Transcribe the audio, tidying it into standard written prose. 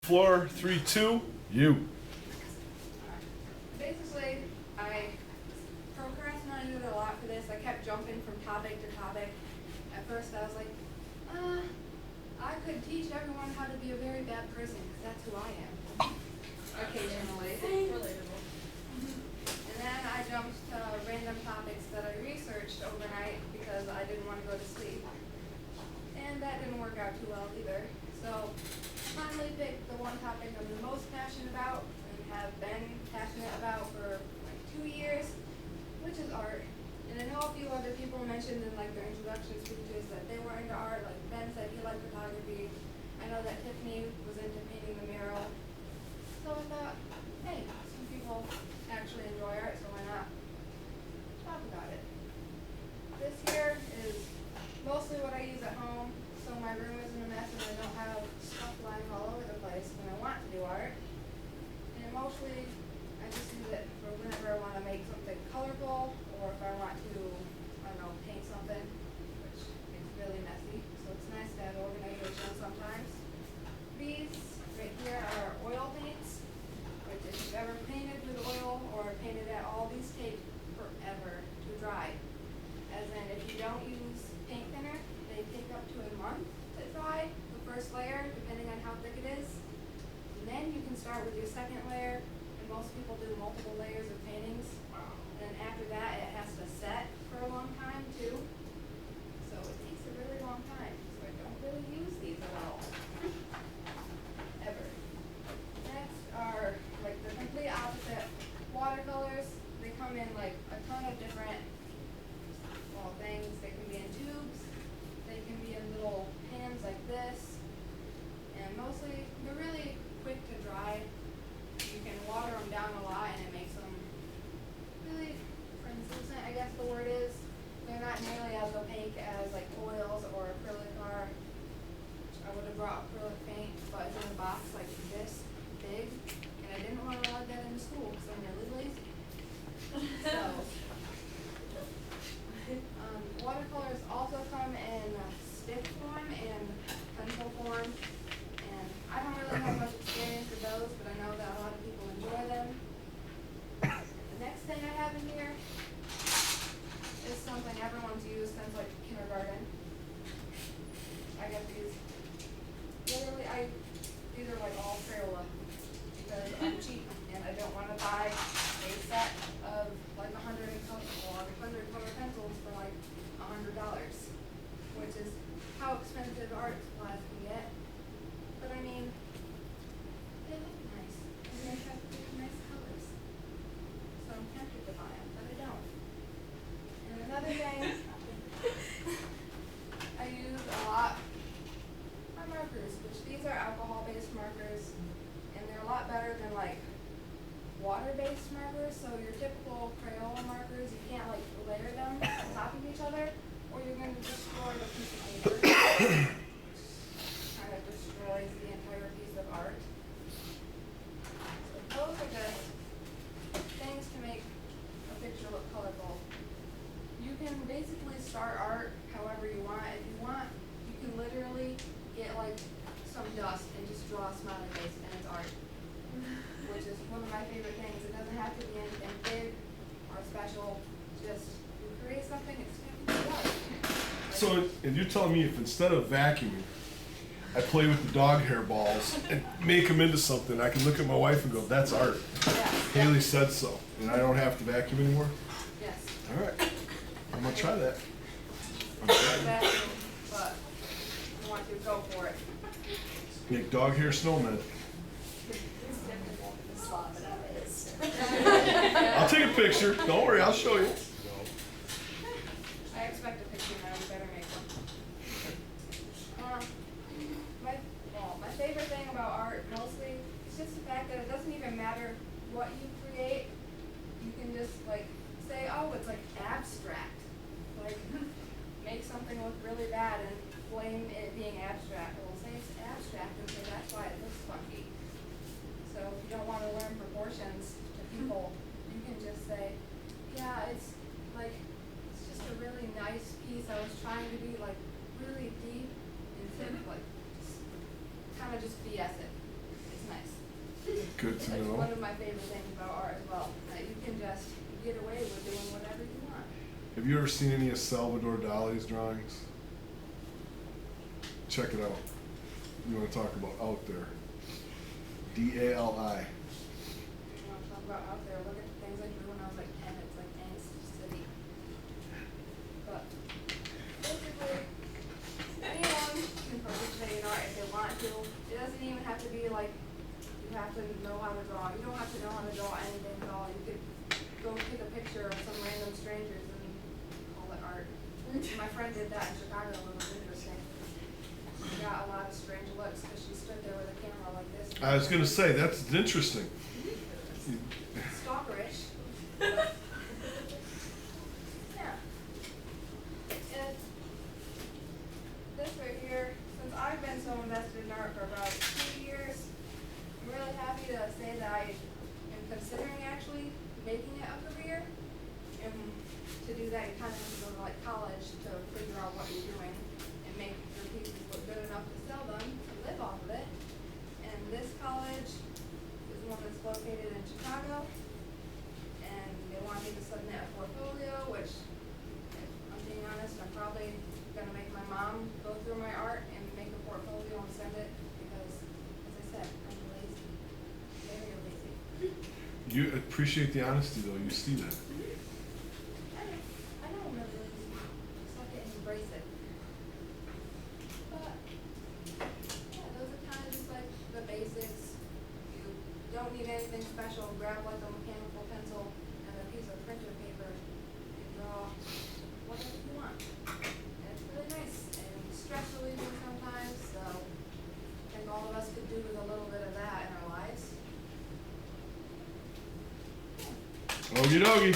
Floor 3-2, you. Basically, I procrastinated a lot for this. I kept jumping from topic to topic. At first I was like, I could teach everyone how to be a very bad person, because that's who I am. Occasionally. Relatable. And then I jumped to random topics that I researched overnight because I didn't want to go to sleep. And that didn't work out too well either. So finally picked the one topic I'm the most passionate about and have been passionate about for like 2 years, which is art. And I know a few other people mentioned in like their introduction speeches that they were into art, like Ben said he liked photography. I know that Tiffany was into painting the mural. So I thought, hey, some people actually enjoy art, so why not talk about it. This here is mostly what I use at home, so my room isn't a mess and I don't have stuff lying all over the place when I want to do art. And mostly, I just use it for whenever I want to make something colorful, or if I want to, I don't know, paint something, which is really messy, so it's nice to have organization sometimes. These right here are oil paints, which if you've ever painted with oil or painted at all, these take forever to dry. As in, if you don't use paint thinner, they take up to a month to dry, the first layer, depending on how thick it is. And then you can start with your second layer, and most people do multiple layers of paintings. And then after that, it has to set for a long time too. So it takes a really long time. So I don't really use these at all. Ever. Next are like the complete opposite watercolors. They come in like a ton of different things. They can be in tubes, they can be in little pans like this, and mostly they're really quick to dry. You can water them down a lot and it makes them really translucent, I guess the word is. They're not nearly as opaque as like oils or acrylic are. I would have brought acrylic paint, but it's in a box like this big, and I didn't want to lug that into school because I'm really lazy. So watercolors also come in stick form and pencil form, and I don't really have much experience with those, but I know that a lot of people enjoy them. The next thing I have in here is something everyone's used since like kindergarten. I got these. Literally, these are like all Crayola because I'm cheap and I don't want to buy a set of like 100 color pencils for like $100, which is how expensive art supplies can get. But I mean, they look nice and they have nice colors, so I'm tempted to buy them, but I don't. And another thing I use a lot are markers, which these are alcohol-based markers, and they're a lot better than like water-based markers. So your typical Crayola markers, you can't like layer them on top of each other, or you're going to destroy the piece of paper. Kind of destroys the entire piece of art. So those are just things to make a picture look colorful. You can basically start art however you want. If you want, you can literally get like some dust and just draw a smiley face and it's art. Which is one of my favorite things. It doesn't have to be anything big or special. Just you create something, it's art. So, and you're telling me if instead of vacuuming, I play with the dog hair balls and make them into something, I can look at my wife and go, that's art. Yes. Haley said so, and I don't have to vacuum anymore? Yes. All right, I'm gonna try that. Vacuum, but you want to go for it. Make dog hair snowmen. I'll take a picture. Don't worry, I'll show you. I expect a picture now. You better make one. My favorite thing about art mostly is just the fact that it doesn't even matter what you create. You can just like say, oh, it's like abstract. Like make something look really bad and blame it being abstract. Well, say it's abstract and say that's why it looks funky. So if you don't want to learn proportions to people, you can just say, yeah, it's like, it's just a really nice piece. I was trying to be like really deep instead of like, kind of just BS it. It's Good to It's know. one of my favorite things about art as well, that you can just get away with doing whatever you want. Have you ever seen any of Salvador Dali's drawings? Check it out. You want to talk about out there? D-A-L-I. You want to talk about out there, look at the things I drew when I was like 10, it's like Angst City. But basically, anyone can participate in art if they want to. It doesn't even have to be like, you have to know how to draw. You don't have to know how to draw anything at all. You could go take a picture of some random strangers and call it art. My friend did that in Chicago and it was interesting. She got a lot of strange looks because she stood there with a camera like this. I was going to say, that's interesting. Stalkerish. But, yeah. And this right here, since I've been so invested in art for about 2 years, I'm really happy to say that I am considering actually making it a career. And to do that, you kind of have to go to like college to figure out what you're doing and make your pieces look good enough to sell them, to live off of it. And this college is one that's located in Chicago, and they want me to submit a portfolio, which, if I'm being honest, I'm probably gonna make my mom go through my art and make a portfolio and send it, because, as I said, I'm lazy, very lazy. You appreciate the honesty, though. You see that. I know I'm really lazy, just have to embrace it. But, yeah, those are kind of just like the basics. You don't need anything special. Grab like a mechanical pencil and a piece of printer paper and draw whatever you want. And it's really nice and stress relieving sometimes, so I think all of us could do with a little bit of that in our lives. Okie dokie.